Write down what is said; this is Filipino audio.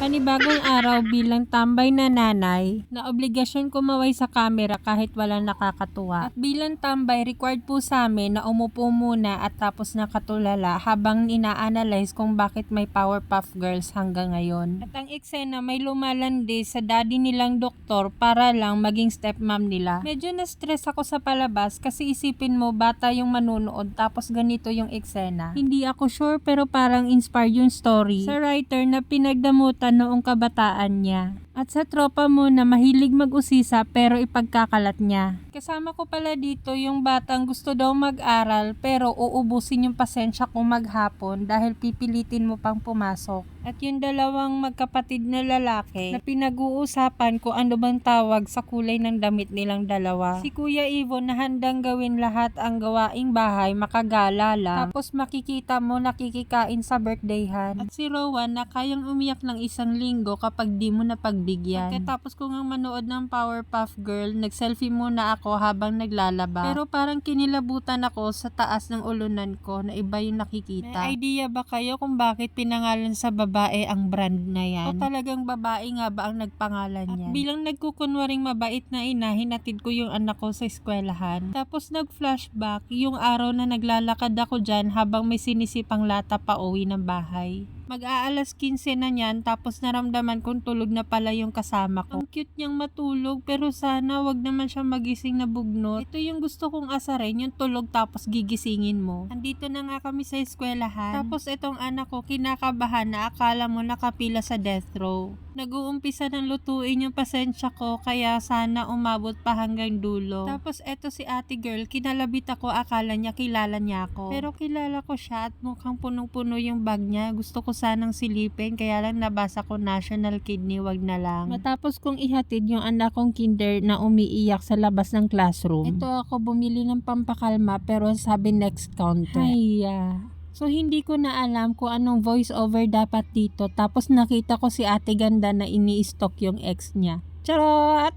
Panibagong araw bilang tambay na nanay, na obligasyon kumaway sa camera kahit walang nakakatuwa. At bilang tambay, required po sa amin na umupo muna at tapos nakatulala habang ina-analyze kung bakit may Powerpuff Girls hanggang ngayon. At ang eksena may lumalandi sa daddy nilang doktor para lang maging stepmom nila. Medyo na-stress ako sa palabas kasi isipin mo bata yung manunood tapos ganito yung eksena. Hindi ako sure pero parang inspired yung story sa writer na pinagdamutan noong kabataan niya. At sa tropa mo na mahilig mag-usisa pero ipagkakalat niya. Kasama ko pala dito yung batang gusto daw mag-aral pero uubusin yung pasensya kung maghapon dahil pipilitin mo pang pumasok. At yung dalawang magkapatid na lalaki na pinag-uusapan kung ano bang tawag sa kulay ng damit nilang dalawa. Si Kuya Ivo na handang gawin lahat ang gawaing bahay makagala lang. Tapos makikita mo nakikikain sa birthdayhan. At si Rowan na kayang umiyak ng isang linggo kapag di mo napagbigyan. Pagkatapos ko ngang manood ng Powerpuff Girl, nag-selfie muna ako habang naglalaba. Pero parang kinilabutan ako sa taas ng ulunan ko na iba yung nakikita. May idea ba kayo kung bakit pinangalan sa babae ang brand na yan? O talagang babae nga ba ang nagpangalan niyan? At bilang nagkukunwaring mabait na ina, hinatid ko yung anak ko sa eskwelahan. Tapos nag-flashback yung araw na naglalakad ako dyan habang may sinisipang lata pa uwi ng bahay. Mag-aalas 15 na niyan tapos naramdaman kong tulog na pala yung kasama ko. Ang cute niyang matulog pero sana wag naman siya magising na bugnot. Ito yung gusto kong asarin, yung tulog tapos gigisingin mo. Andito na nga kami sa eskwelahan. Tapos itong anak ko kinakabahan na akala mo nakapila sa death row. Nag-uumpisa ng lutuin yung pasensya ko kaya sana umabot pa hanggang dulo. Tapos eto si ate girl, kinalabit ako akala niya kilala niya ako. Pero kilala ko siya at mukhang punong-puno yung bag niya. Gusto ko sanang silipin kaya lang nabasa ko national kidney, wag na lang. Matapos kong ihatid yung anak kong kinder na umiiyak sa labas ng classroom. Ito ako bumili ng pampakalma pero sabi next counter. Haya. So hindi ko na alam kung anong voice over dapat dito tapos nakita ko si ate ganda na ini-stalk yung ex niya. Charot!